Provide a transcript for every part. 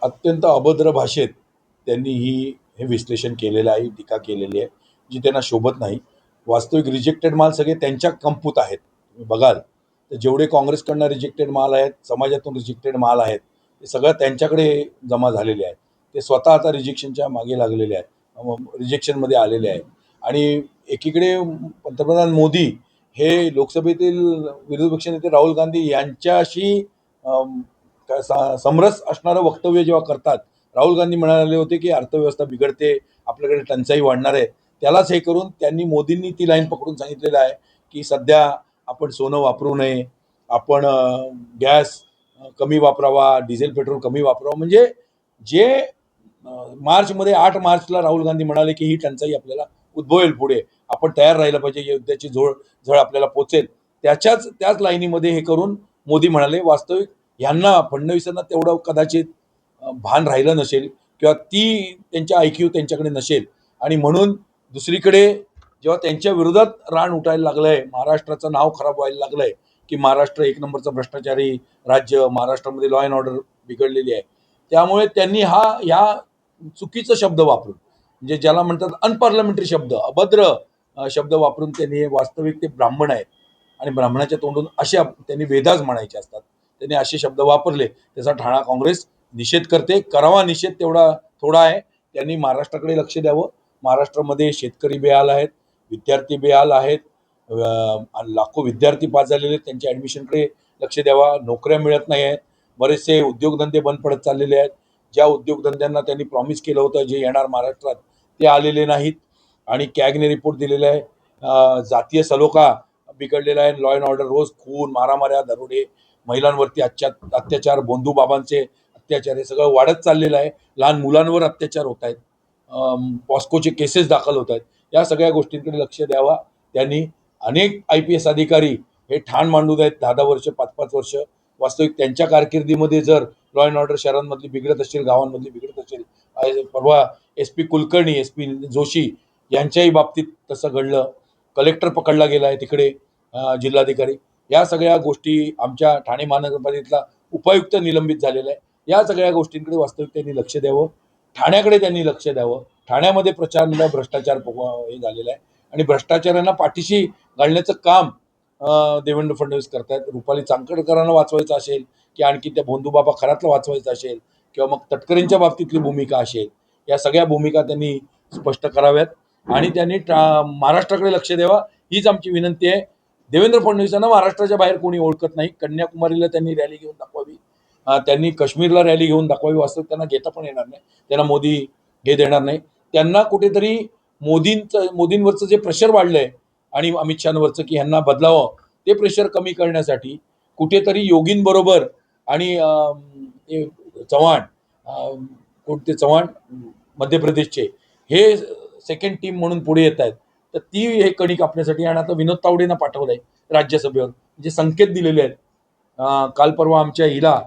अत्यंत अभद्र भाषेत त्यांनी हे विश्लेषण केलेलं आहे, टीका केलेली आहे, जी त्यांना शोभत नाही. वास्तविक रिजेक्टेड माल सगळे त्यांच्या कंपूत आहेत. तुम्ही बघाल तर जेवढे काँग्रेसकडनं रिजेक्टेड माल आहेत, समाजातून रिजेक्टेड माल आहेत, ते सगळं त्यांच्याकडे जमा झालेले आहेत. ते स्वतः आता रिजेक्शनच्या मागे लागलेले आहेत, रिजेक्शनमध्ये आलेले आहेत. आणि एकीकडे पंतप्रधान मोदी हे लोकसभेतील विरोधी पक्षनेते राहुल गांधी यांच्याशी समरस असणारं वक्तव्य जेव्हा करतात, राहुल गांधी म्हणाले होते की अर्थव्यवस्था बिघडते, आपल्याकडे टंचाई वाढणार आहे, त्यालाच हे करून त्यांनी मोदींनी ती लाईन पकडून सांगितलेलं आहे की सध्या आपण सोनं वापरू नये, आपण गॅस कमी वापरावा, डिझेल पेट्रोल कमी वापरावं. म्हणजे जे मार्चमध्ये 8 मार्चला राहुल गांधी म्हणाले की ही टंचाई आपल्याला उद्भवेल पुढे, आपण तयार राहिलं पाहिजे, युद्धाची झळ आपल्याला पोचेल, त्याच लाईनीमध्ये हे करून मोदी म्हणाले. वास्तविक यांना फडणवीसांना तेवढं कदाचित भान राहिलं नसेल किंवा ती त्यांच्या IQ त्यांच्याकडे नसेल, आणि म्हणून दुसरीकडे जेव्हा त्यांच्या विरोधात रान उठायला लागलंय, महाराष्ट्राचं नाव खराब व्हायला लागलंय की महाराष्ट्र एक नंबरचं भ्रष्टाचारी राज्य, महाराष्ट्रामध्ये लॉ अँड ऑर्डर बिघडलेली आहे, त्यामुळे त्यांनी ह्या चुकीचा शब्द वापरून, म्हणजे ज्याला म्हणतात अनपार्लमेंटरी शब्द, अभद्र शब्द वापरून त्यांनी, वास्तविक ते ब्राह्मण आहेत आणि ब्राह्मणाच्या तोंडून अशा त्यांनी वेदाच म्हणायचे असतात, त्यांनी असे शब्द वापरले. त्याचा ठाणा काँग्रेस निषेध करते. करावा निषेध, तेवढा थोडा आहे. त्यांनी महाराष्ट्राकडे लक्ष द्यावं. महाराष्ट्रामध्ये शेतकरी बेहाल आहेत, विद्यार्थी बेहाल आहेत, लाखो विद्यार्थी पास झालेले आहेत, त्यांच्या ॲडमिशनकडे लक्ष द्यावा. नोकऱ्या मिळत नाही आहेत, बरेचसे उद्योगधंदे बंद पडत चाललेले आहेत. ज्या उद्योगधंद्यांना त्यांनी प्रॉमिस केलं होतं जे येणार महाराष्ट्रात, ते आलेले नाहीत. आणि कॅगने रिपोर्ट दिलेला आहे, जातीय सलोखा बिघडलेला आहे, लॉ अँड ऑर्डर, रोज खून, मारामाऱ्या, दरोडे, महिलांवरती अत्याचार, बोंधू अत्याचार, हे सगळं वाढत चाललेलं आहे. लहान मुलांवर अत्याचार होत आहेत, पॉस्कोचे केसेस दाखल होत आहेत. या सगळ्या गोष्टींकडे लक्ष द्यावा त्यांनी. अनेक IPS अधिकारी हे ठाण मांडून आहेत, 10-10 वर्ष, 5-5 वर्ष. वास्तविक त्यांच्या कारकिर्दीमध्ये जर लॉ अँड ऑर्डर शहरांमधली बिघडत असेल, गावांमधली बिघडत असेल, परवा SP कुलकर्णी, SP जोशी यांच्याही बाबतीत तसं घडलं. कलेक्टर पकडला गेला आहे तिकडे, जिल्हाधिकारी. या सगळ्या गोष्टी, आमच्या ठाणे महानगरपालिकेतला उपायुक्त निलंबित झालेला आहे. या सगळ्या गोष्टींकडे वास्तविक त्यांनी लक्ष द्यावं. ठाण्याकडे त्यांनी लक्ष द्यावं. ठाण्यामध्ये प्रचंड भ्रष्टाचार हे झालेला आहे आणि भ्रष्टाचारांना पाठीशी घालण्याचं काम देवेंद्र फडणवीस करतायत. रुपाली चाकणकरांना वाचवायचं असेल की आणखी त्या भोंदूबाबा खरातला वाचवायचं असेल किंवा मग तटकरेंच्या बाबतीतली भूमिका असेल, या सगळ्या भूमिका त्यांनी स्पष्ट कराव्यात आणि त्यांनी महाराष्ट्राकडे लक्ष द्यावा, हीच आमची विनंती आहे. देवेंद्र फडणवीसांना महाराष्ट्राच्या बाहेर कोणी ओळखत नाही. कन्याकुमारीला त्यांनी रॅली घेऊन दाखवावी, त्यांनी काश्मीरला रॅली घेऊन दाखवावी. वास्तविक त्यांना घेता पण येणार नाही, त्यांना मोदी हे देणार नाही. त्यांना कुठेतरी मोदींवरचं जे प्रेशर वाढलंय आणि अमित शहावरचं की ह्यांना बदलावं, ते प्रेशर कमी करण्यासाठी कुठेतरी योगींबरोबर आणि चव्हाण, कोणते चव्हाण मध्य प्रदेशचे, हे सेकंड टीम म्हणून पुढे येत आहेत. तर ती हे कणी कापण्यासाठी, आणि आता विनोद तावडेंना पाठवलंय राज्यसभेवर, म्हणजे संकेत दिलेले आहेत. काल परवा आमच्या हिला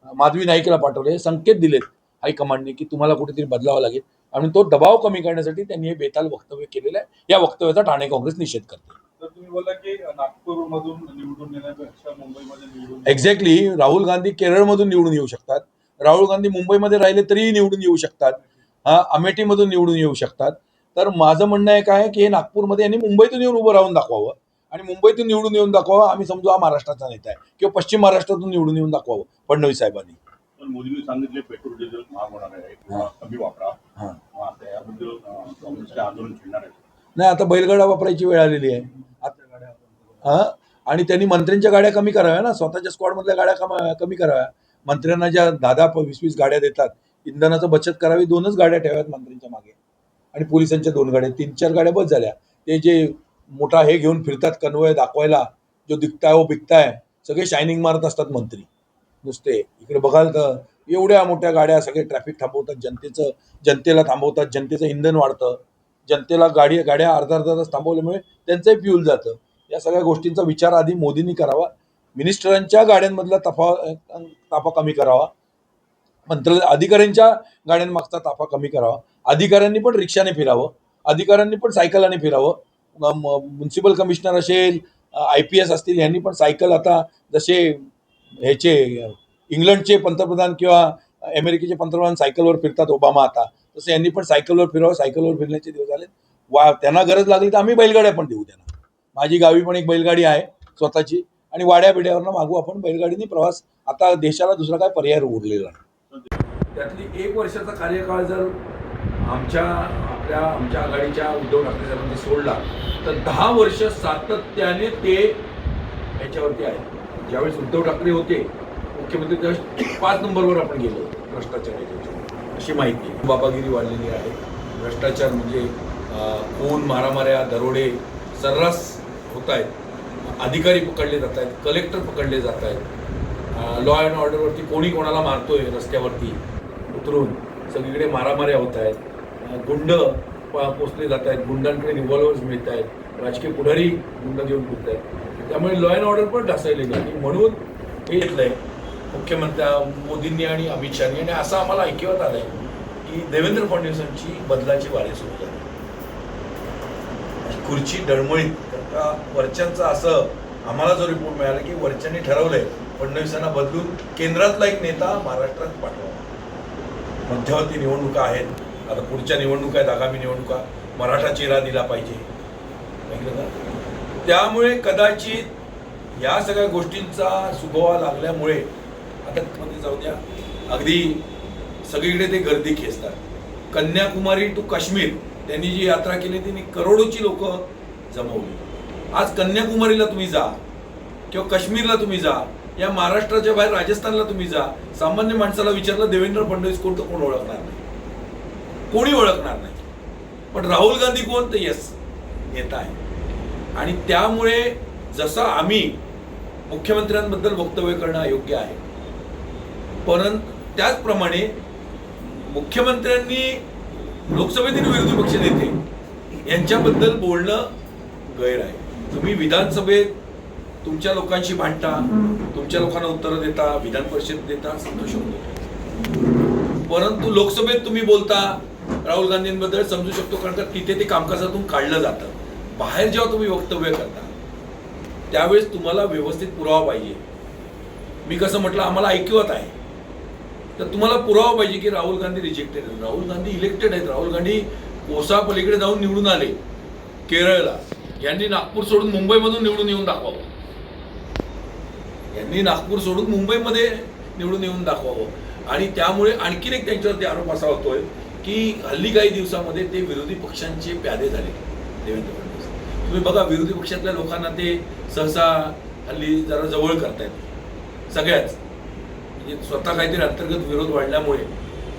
माधवी नाईकला पाठवले, संकेत दिलेत हायकमांडने की तुम्हाला कुठेतरी बदलावं लागेल, आणि तो दबाव कमी करण्यासाठी त्यांनी हे बेताल वक्तव्य केलेलं आहे. या वक्तव्याचा ठाणे काँग्रेस निषेध करते. तर तुम्ही बोलला की नागपूरमधून निवडून येण्यापेक्षा मुंबईमध्ये निवडून, एक्झॅक्टली. राहुल गांधी केरळमधून निवडून येऊ शकतात, राहुल गांधी मुंबईमध्ये राहिले तरीही निवडून येऊ शकतात, अमेठीमधून निवडून येऊ शकतात. तर माझं म्हणणं आहे काय की हे नागपूरमध्ये यांनी मुंबईतून येऊन उभं राहून दाखवावं, आणि मुंबईतून निवडून येऊन दाखवावं. आम्ही समजू हा महाराष्ट्राचा नेता आहे, किंवा पश्चिम महाराष्ट्रातून निवडून येऊन दाखवावं फडणवीस साहेबांनी. पण मोदींनी सांगितले पेट्रोल डिझेल महाग होणार आहे, कमी वापरा, त्याबद्दल काँग्रेसचे आंदोलन छेडणार आहे. नाही, आता बैलगाडा वापरायची वेळ आलेली आहे. आणि त्यांनी मंत्र्यांच्या गाड्या कमी कराव्या ना, स्वतःच्या स्क्वॉडमधल्या गाड्या कमी कराव्या. मंत्र्यांना ज्या 10-10, 20-20 गाड्या देतात, इंधनाचं बचत करावी. 2च गाड्या ठेवाव्यात मंत्र्यांच्या मागे, आणि पोलिसांच्या 2 गाड्या, 3-4 गाड्या बस झाल्या. ते जे मोठा हे घेऊन फिरतात कन्वय दाखवायला, जो दिखताय वो बिकताय, सगळे शायनिंग मारत असतात मंत्री नुसते. इकडे बघाल तर एवढ्या मोठ्या गाड्या, सगळे ट्रॅफिक थांबवतात, जनतेला थांबवतात, जनतेचं इंधन वाढतं, जनतेला गाड्या अर्धा तास थांबवल्यामुळे त्यांचंही फ्यूल जातं. या सगळ्या गोष्टींचा विचार आधी मोदींनी करावा. मिनिस्टरांच्या गाड्यांमधला ताफा कमी करावा, अधिकाऱ्यांच्या गाड्यांमागचा ताफा कमी करावा. अधिकाऱ्यांनी पण रिक्षाने फिरावं, अधिकाऱ्यांनी पण सायकलाने फिरावं. म्युन्सिपल कमिशनर असेल, IPS असतील, यांनी पण सायकल, आता जसे ह्याचे इंग्लंडचे पंतप्रधान किंवा अमेरिकेचे पंतप्रधान सायकलवर फिरतात ओबामा आता, तसं यांनी पण सायकलवर फिरावं. सायकलवर फिरण्याचे दिवस आले. त्यांना गरज लागली तर आम्ही बैलगाड्या पण देऊ त्यांना. माझी गावी पण एक बैलगाडी आहे स्वतःची, आणि वाड्या बिड्यावरनं मागू आपण बैलगाडीने प्रवास. आता देशाला दुसरा काय पर्याय उरलेला नाही. त्यातली 1 वर्षाचा कार्यकाळ जर आमच्या आघाडीच्या उद्धव ठाकरे साहेबांनी सोडला तर 10 वर्ष सातत्याने ते याच्यावरती आहे. ज्यावेळेस उद्धव ठाकरे होते मुख्यमंत्री त्यावेळेस 5 नंबरवर आपण गेलो भ्रष्टाचार अशी माहिती आहे. बाबागिरी वाढलेली आहे. भ्रष्टाचार म्हणजे खून, मारामाऱ्या, दरोडे सर्रास होत आहेत. अधिकारी पकडले जात आहेत, कलेक्टर पकडले जात आहेत. लॉ अँड ऑर्डरवरती कोणी कोणाला मारतोय रस्त्यावरती उतरून, सगळीकडे मारामाऱ्या होत आहेत. गुंड पोचले जात आहेत, गुंडांकडे रिव्हॉल्वर्स मिळत आहेत, राजकीय पुढारी गुंड घेऊन फिरत आहेत. त्यामुळे लॉ अँड ऑर्डर पण ढासळलेली आहे. आणि म्हणून हे घेतलंय मुख्यमंत्री मोदींनी आणि अमित शहानी. आणि असं आम्हाला ऐकवत आलंय की देवेंद्र फडणवीसांची बदलाची वारी सुरू झाली. खुर्ची डळमळीत वरच्यांचं असं आम्हाला जो रिपोर्ट मिळाला की वरच्यांनी ठरवलंय फडणवीसांना बदलून केंद्रातला एक नेता महाराष्ट्रात पाठवा. मध्यवर्ती निवडणुका आहेत, आता पुढच्या निवडणुका आहेत, आगामी निवडणुका, मराठा चेहरा दिला पाहिजे. त्यामुळे कदाचित या सगळ्या गोष्टींचा सुगवा लागल्यामुळे आता मध्ये जाऊ द्या, अगदी सगळीकडे ते गर्दी खेचतात. कन्याकुमारी टू काश्मीर त्यांनी जी यात्रा केली त्यांनी करोडोची लोक जमवली. आज कन्याकुमारीला तुम्ही जा किंवा काश्मीरला तुम्ही जा, या महाराष्ट्राच्या बाहेर राजस्थानला तुम्ही जा, सामान्य माणसाला विचारलं देवेंद्र फडणवीस कोण तर कोण ओळखणार नाही, कोणी ओळखणार नाही. पण राहुल गांधी कोण तर यस नेता आहे. आणि त्यामुळे जसं आम्ही मुख्यमंत्र्यांबद्दल वक्तव्य करणं अयोग्य आहे, परंतु त्याचप्रमाणे मुख्यमंत्र्यांनी लोकसभेतील विरोधी पक्ष नेते यांच्याबद्दल बोलणं गैर आहे. तुम्ही विधानसभेत तुमच्या लोकांशी भांडता, तुमच्या लोकांना उत्तरं देता, विधान परिषद देता, समजू शकतो. परंतु लोकसभेत तुम्ही बोलता राहुल गांधींबद्दल, समजू शकतो, कारण का तिथे ते कामकाजातून काढलं जातं. बाहेर जेव्हा तुम्ही वक्तव्य करता त्यावेळेस तुम्हाला व्यवस्थित पुरावा पाहिजे. मी कसं म्हटलं, आम्हाला ऐकवत आहे तर तुम्हाला पुरावा पाहिजे की राहुल गांधी रिजेक्टेड आहेत, राहुल गांधी इलेक्टेड आहेत, राहुल गांधी कोसा पलीकडे जाऊन निवडून आले केरळला. यांनी नागपूर सोडून मुंबईमधून निवडून येऊन दाखवावं, यांनी नागपूर सोडून मुंबईमध्ये निवडून येऊन दाखवावं. आणि त्यामुळे आणखीन एक त्यांच्यावरती आरोप असा होतोय की हल्ली काही दिवसामध्ये ते विरोधी पक्षांचे प्यादे झाले देवेंद्र फडणवीस. तुम्ही बघा, विरोधी पक्षातल्या लोकांना ते सहसा हल्ली जरा जवळ करतायत सगळ्याच. म्हणजे स्वतः काहीतरी अंतर्गत विरोध वाढल्यामुळे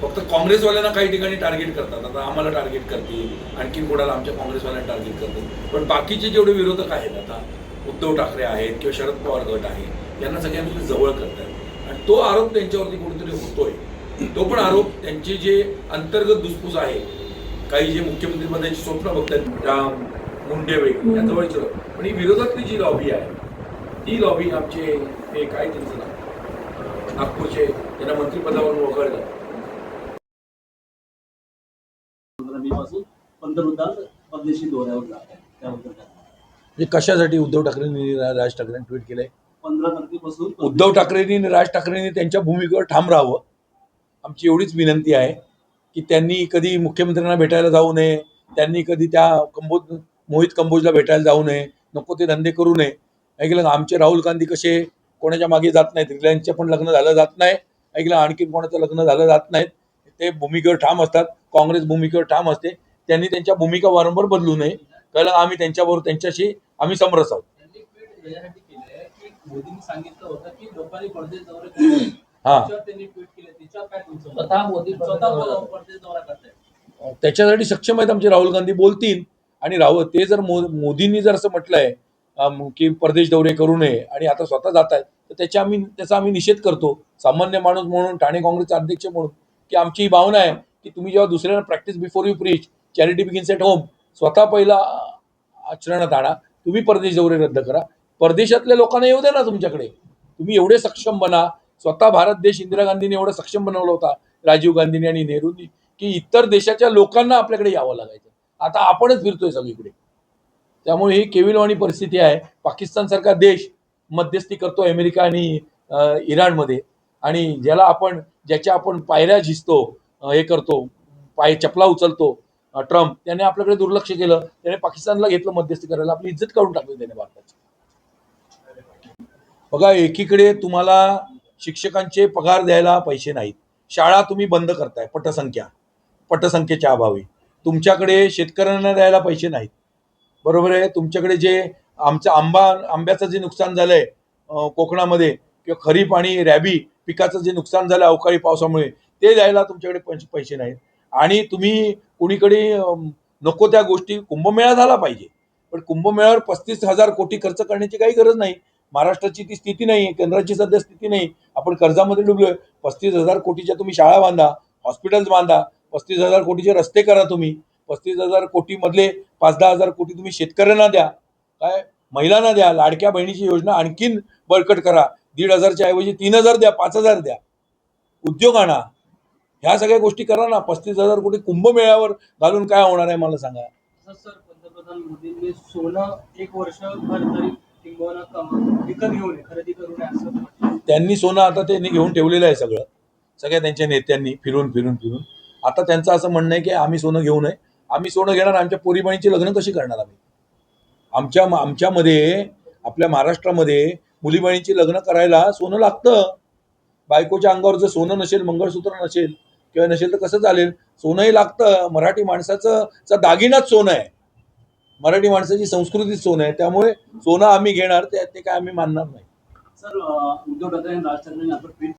फक्त काँग्रेसवाल्यांना काही ठिकाणी टार्गेट करतात. आता आम्हाला टार्गेट करतील, आणखीन कोणाला आमच्या काँग्रेसवाल्यांना टार्गेट करतील. पण बाकीचे जेवढे विरोधक आहेत, आता उद्धव ठाकरे आहेत किंवा शरद पवार गट आहे, यांना सगळ्यांना जवळ करतात. आणि तो आरोप त्यांच्यावरती कुठेतरी होतोय. तो पण आरोप त्यांचे जे अंतर्गत धुसफूस आहे, काही जे मुख्यमंत्री पदाची स्वप्न बघतात त्या मुंडे वगैरे या जवळचे लोक. पण ही विरोधातली जी लॉबी आहे, ती लॉबी आमचे हे काय त्यांचं नाव, नागपूरचे त्यांना मंत्रिपदावरून वगळलं. परदेशी दौऱ्यावर जात आहे, त्याबद्दल म्हणजे कशासाठी उद्धव ठाकरेंनी राज ठाकरेंनी ट्विट केलंय? 15 तारखेपासून उद्धव ठाकरेंनी आणि राज ठाकरेंनी त्यांच्या भूमिकेवर ठाम राहावं, आमची एवढीच विनंती आहे. की त्यांनी कधी मुख्यमंत्र्यांना भेटायला जाऊ नये, त्यांनी कधी त्या मोहित कंबोजला भेटायला जाऊ नये, नको ते धंदे करू नये. ऐकलं, आमचे राहुल गांधी कसे कोणाच्या मागे जात नाहीत, रिलायन्सचे पण लग्न झालं जात नाही, ऐकलं, आणखी कोणाचं लग्न झालं जात नाहीत. ते भूमिकेवर ठाम असतात. काँग्रेस भूमिकेवर ठाम असते. त्यांनी त्यांच्या भूमिका वारंवार बदलू नये. कारण आम्ही त्यांच्याबरोबर त्यांच्याशी आम्ही समरस आहोत. मोदींनी सांगितलं होतं की लोकांनी परदेश दौरे केले, त्यांनी ट्विट केले, त्याच्यावर काय तुमचं? स्वतः मोदी परदेश दौरा करतायत. त्याच्यासाठी सक्षम आहेत आमचे राहुल गांधी, बोलतील. आणि ते जर मोदींनी जर असं म्हटलंय की परदेश दौरे करू नये आणि आता स्वतः जात आहेत, तर त्याचा आम्ही निषेध करतो. सामान्य माणूस म्हणून, ठाणे काँग्रेसचे अध्यक्ष म्हणून, की आमची ही भावना आहे की तुम्ही जेव्हा दुसऱ्यांना practice before you preach, charity begins at home, स्वतः पहिला आचरणात आणा. तुम्ही परदेश दौरे रद्द करा, परदेशातल्या लोकांना येऊ द्या ना तुमच्याकडे. तुम्ही एवढे सक्षम बना. स्वतः भारत देश इंदिरा गांधींनी एवढा सक्षम बनवला होता, राजीव गांधींनी आणि नेहरूंनी, की इतर देशाच्या लोकांना आपल्याकडे यावं लागायचं. आता आपणच फिरतोय सगळीकडे. त्यामुळे ही केविलवाणी परिस्थिती आहे. पाकिस्तानसारखा देश मध्यस्थी करतो अमेरिका आणि इराणमध्ये, आणि ज्याच्या आपण पायऱ्या झिजतो, हे करतो, चपला उचलतो, ट्रम्प त्याने आपल्याकडे दुर्लक्ष केलं, त्याने पाकिस्तानला घेतलं मध्यस्थी करायला, आपली इज्जत काढून टाकली त्याने भारताची. बघा, एकीकडे तुम्हाला शिक्षकांचे पगार द्यायला पैसे नाहीत, शाळा तुम्ही बंद करताय पटसंख्येच्या अभावी, तुमच्याकडे शेतकऱ्यांना द्यायला पैसे नाहीत, बरोबर आहे. तुमच्याकडे जे आंब्याचं जे नुकसान झालंय कोकणामध्ये, किंवा खरीप आणि रॅबी पिकाचं जे नुकसान झालं अवकाळी पावसामुळे, ते द्यायला तुमच्याकडे पैसे नाहीत. आणि तुम्ही कुणीकडे नको त्या गोष्टी, कुंभमेळा झाला पाहिजे, पण कुंभमेळ्यावर 35,000 कोटी खर्च करण्याची काही गरज नाही. महाराष्ट्राची ती स्थिती नाही, केंद्राची सध्या स्थिती नाही, आपण कर्जामध्ये डुबलोय. 35,000 कोटीच्या तुम्ही शाळा बांधा, हॉस्पिटल्स बांधा, 35,000 कोटीचे रस्ते करा तुम्ही, 35,000 कोटी मधले 5-10 हजार कोटी तुम्ही शेतकऱ्यांना द्या, काय महिलांना द्या, लाडक्या बहिणीची योजना आणखीन बळकट करा, 1,500च्या ऐवजी 3,000 द्या, 5,000 द्या, उद्योग आणा, ह्या सगळ्या गोष्टी करा ना. 35,000 कोटी कुंभमेळ्यावर घालून काय होणार आहे मला सांगा. सर, पंतप्रधान मोदींनी सोनं 1 वर्षभर तरी किंबहुना विकत घेऊ नये, खरेदी करू नये असं त्यांनी सोनं आता त्यांनी घेऊन ठेवलेलं आहे, सगळ्या त्यांच्या नेत्यांनी फिरून. आता त्यांचं असं म्हणणं आहे की आम्ही सोनं घेऊ नये, आम्ही सोनं घेणार, आमच्या पोरी बहिणीची लग्न कशी करणार आम्ही? आमच्यामध्ये, आपल्या महाराष्ट्रामध्ये मुली बहिणीची लग्न करायला सोनं लागतं. बायकोच्या अंगावर जर सोनं नसेल, मंगळसूत्र नसेल किंवा नसेल तर कसं चालेल? सोनंही लागतं. मराठी माणसाचा दागिनाच सोनं आहे, मराठी माणसाची संस्कृतीच सोनं आहे. त्यामुळे सोनं आम्ही घेणार, ते काय आम्ही मानणार नाही. सर, उद्धव ठाकरे आणि राज ठाकरे